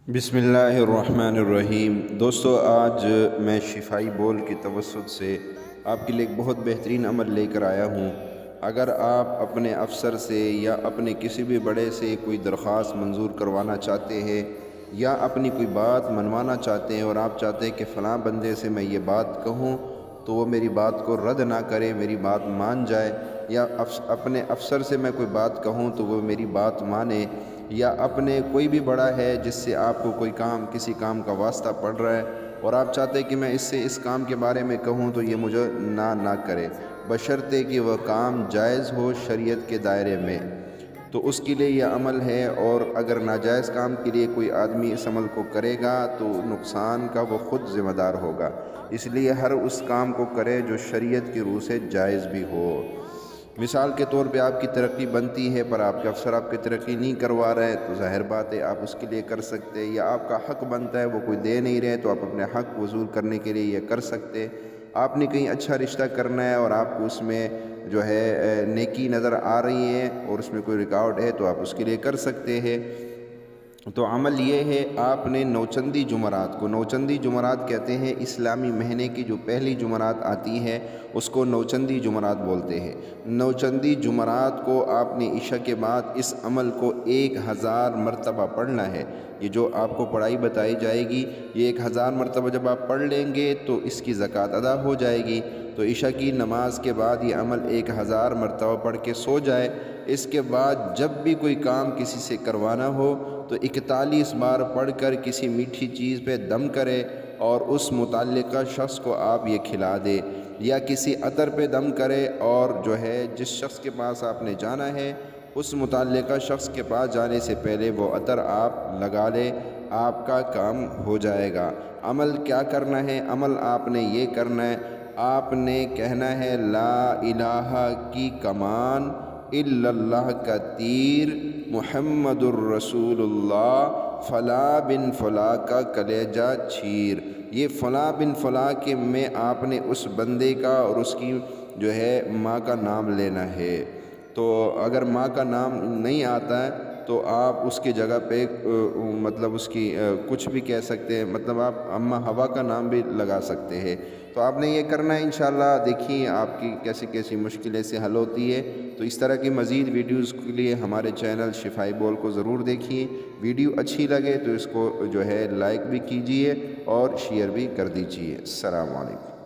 بسم اللہ الرحمن الرحیم۔ دوستو، آج میں شفائی بول کی توسط سے آپ کے لیے ایک بہت بہترین عمل لے کر آیا ہوں۔ اگر آپ اپنے افسر سے یا اپنے کسی بھی بڑے سے کوئی درخواست منظور کروانا چاہتے ہیں یا اپنی کوئی بات منوانا چاہتے ہیں اور آپ چاہتے ہیں کہ فلاں بندے سے میں یہ بات کہوں تو وہ میری بات کو رد نہ کرے، میری بات مان جائے، یا اپنے افسر سے میں کوئی بات کہوں تو وہ میری بات مانے، یا اپنے کوئی بھی بڑا ہے جس سے آپ کو کوئی کسی کام کا واسطہ پڑ رہا ہے اور آپ چاہتے ہیں کہ میں اس سے اس کام کے بارے میں کہوں تو یہ مجھے نہ کرے، بشرطے کہ وہ کام جائز ہو شریعت کے دائرے میں، تو اس کے لیے یہ عمل ہے۔ اور اگر ناجائز کام کے لیے کوئی آدمی اس عمل کو کرے گا تو نقصان کا وہ خود ذمہ دار ہوگا، اس لیے ہر اس کام کو کرے جو شریعت کی روح سے جائز بھی ہو۔ مثال کے طور پہ آپ کی ترقی بنتی ہے پر آپ کے افسر آپ کی ترقی نہیں کروا رہے تو ظاہر بات ہے آپ اس کے لیے کر سکتے، یا آپ کا حق بنتا ہے وہ کوئی دے نہیں رہے تو آپ اپنے حق وصول کرنے کے لیے یہ کر سکتے۔ آپ نے کہیں اچھا رشتہ کرنا ہے اور آپ کو اس میں جو ہے نیکی نظر آ رہی ہے اور اس میں کوئی رکاوٹ ہے تو آپ اس کے لیے کر سکتے ہیں۔ تو عمل یہ ہے، آپ نے نوچندی جمعرات کو، نوچندی جمعرات کہتے ہیں اسلامی مہینے کی جو پہلی جمعرات آتی ہے اس کو نوچندی جمعرات بولتے ہیں۔ نوچندی جمعرات کو آپ نے عشاء کے بعد اس عمل کو 1000 مرتبہ پڑھنا ہے۔ یہ جو آپ کو پڑھائی بتائی جائے گی یہ 1000 مرتبہ جب آپ پڑھ لیں گے تو اس کی زکوٰۃ ادا ہو جائے گی۔ تو عشاء کی نماز کے بعد یہ عمل 1000 مرتبہ پڑھ کے سو جائے۔ اس کے بعد جب بھی کوئی کام کسی سے کروانا ہو تو 41 بار پڑھ کر کسی میٹھی چیز پہ دم کرے اور اس متعلقہ شخص کو آپ یہ کھلا دے، یا کسی عطر پہ دم کرے اور جو ہے جس شخص کے پاس آپ نے جانا ہے اس متعلقہ شخص کے پاس جانے سے پہلے وہ عطر آپ لگا لے، آپ کا کام ہو جائے گا۔ عمل کیا کرنا ہے؟ عمل آپ نے یہ کرنا ہے، آپ نے کہنا ہے لا الہ کی کمان، الا اللہ کا تیر، محمد الرسول اللہ، فلاں بن فلاں کا کلیجہ چیر۔ یہ فلاں بن فلاں کے میں آپ نے اس بندے کا اور اس کی جو ہے ماں کا نام لینا ہے۔ تو اگر ماں کا نام نہیں آتا ہے تو آپ اس کی جگہ پہ مطلب اس کی کچھ بھی کہہ سکتے ہیں، مطلب آپ اماں ہوا کا نام بھی لگا سکتے ہیں۔ تو آپ نے یہ کرنا ہے انشاءاللہ۔ دیکھیے آپ کی کیسی کیسی مشکلیں سے حل ہوتی ہے۔ تو اس طرح کی مزید ویڈیوز کے لیے ہمارے چینل شفائی بول کو ضرور دیکھیے۔ ویڈیو اچھی لگے تو اس کو جو ہے لائک بھی کیجیے اور شیئر بھی کر دیجیے۔ السلام علیکم۔